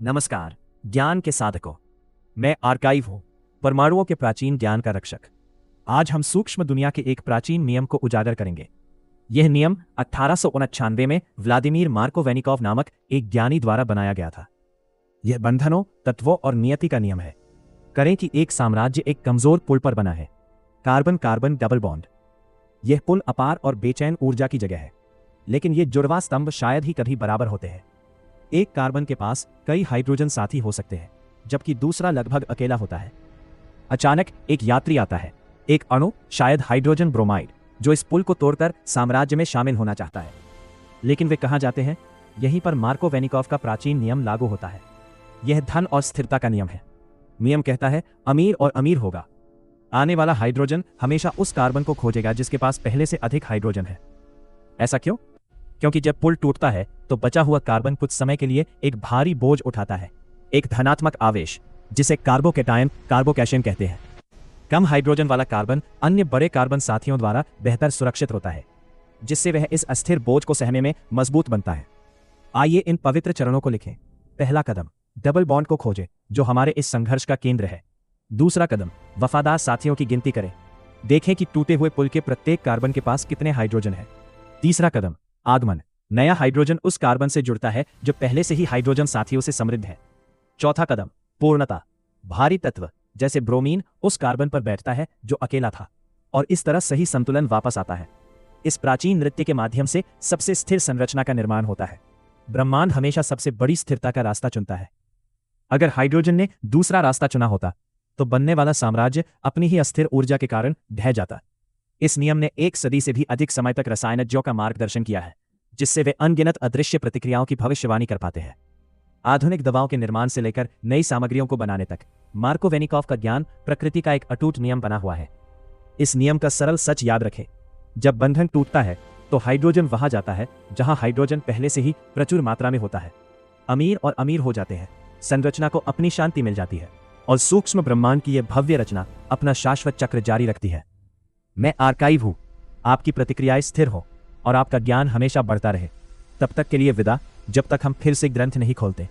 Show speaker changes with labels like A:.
A: नमस्कार ज्ञान के साधकों। मैं आर्काइव हूं, परमाणुओं के प्राचीन ज्ञान का रक्षक। आज हम सूक्ष्म दुनिया के एक प्राचीन नियम को उजागर करेंगे। यह नियम 1899 में व्लादिमीर मार्कोवेनिकोव नामक एक ज्ञानी द्वारा बनाया गया था। यह बंधनों, तत्वों और नियति का नियम है। करें कि एक साम्राज्य एक कमजोर पुल पर बना है, कार्बन कार्बन डबल बॉन्ड। यह पुल अपार और बेचैन ऊर्जा की जगह है, लेकिन ये जुड़वा स्तंभ शायद ही कभी बराबर होते हैं। एक कार्बन के पास कई हाइड्रोजन साथी हो सकते हैं, जबकि दूसरा लगभग अकेला होता है। अचानक एक यात्री आता है, एक अणु, शायद हाइड्रोजन ब्रोमाइड, जो इस पुल को तोड़कर साम्राज्य में शामिल होना चाहता है। लेकिन वे कहां जाते हैं? यहीं पर मार्कोवेनिकोव का प्राचीन नियम लागू होता है। यह धन और स्थिरता का नियम है। नियम कहता है, अमीर और अमीर होगा। आने वाला हाइड्रोजन हमेशा उस कार्बन को खोजेगा जिसके पास पहले से अधिक हाइड्रोजन है। ऐसा क्यों? क्योंकि जब पुल टूटता है तो बचा हुआ कार्बन कुछ समय के लिए एक भारी बोझ उठाता है, एक धनात्मक आवेश, जिसे कार्बोकैटायन, कार्बोकैशन कहते हैं। कम हाइड्रोजन वाला कार्बन अन्य बड़े कार्बन साथियों द्वारा बेहतर सुरक्षित होता है, जिससे वह इस अस्थिर बोझ को सहने में मजबूत बनता है। आइए इन पवित्र चरणों को लिखें। पहला कदम, डबल बॉन्ड को खोजें, जो हमारे इस संघर्ष का केंद्र है। दूसरा कदम, वफादार साथियों की गिनती करें। देखें कि टूटे हुए पुल के प्रत्येक कार्बन के पास कितने हाइड्रोजन है। तीसरा कदम, आगमन। नया हाइड्रोजन उस कार्बन से जुड़ता है जो पहले से ही हाइड्रोजन साथियों से समृद्ध है। चौथा कदम, पूर्णता। भारी तत्व जैसे ब्रोमीन उस कार्बन पर बैठता है जो अकेला था, और इस तरह सही संतुलन वापस आता है। इस प्राचीन नृत्य के माध्यम से सबसे स्थिर संरचना का निर्माण होता है। ब्रह्मांड हमेशा सबसे बड़ी स्थिरता का रास्ता चुनता है। अगर हाइड्रोजन ने दूसरा रास्ता चुना होता तो बनने वाला साम्राज्य अपनी ही अस्थिर ऊर्जा के कारण ढह जाता। इस नियम ने 1 सदी से भी अधिक समय तक रसायनज्ञों का मार्गदर्शन किया है, जिससे वे अनगिनत अदृश्य प्रतिक्रियाओं की भविष्यवाणी कर पाते हैं। आधुनिक दवाओं के निर्माण से लेकर नई सामग्रियों को बनाने तक मार्कोवेनिकोव का ज्ञान प्रकृति का एक अटूट नियम बना हुआ है। इस नियम का सरल सच याद रखें, जब बंधन टूटता है तो हाइड्रोजन वहां जाता है जहां हाइड्रोजन पहले से ही प्रचुर मात्रा में होता है। अमीर और अमीर हो जाते हैं, संरचना को अपनी शांति मिल जाती है, और सूक्ष्म ब्रह्मांड की यह भव्य रचना अपना शाश्वत चक्र जारी रखती है। मैं आर्काइव हूं, आपकी प्रतिक्रियाएं स्थिर हो और आपका ज्ञान हमेशा बढ़ता रहे। तब तक के लिए विदा, जब तक हम फिर से ग्रंथ नहीं खोलते।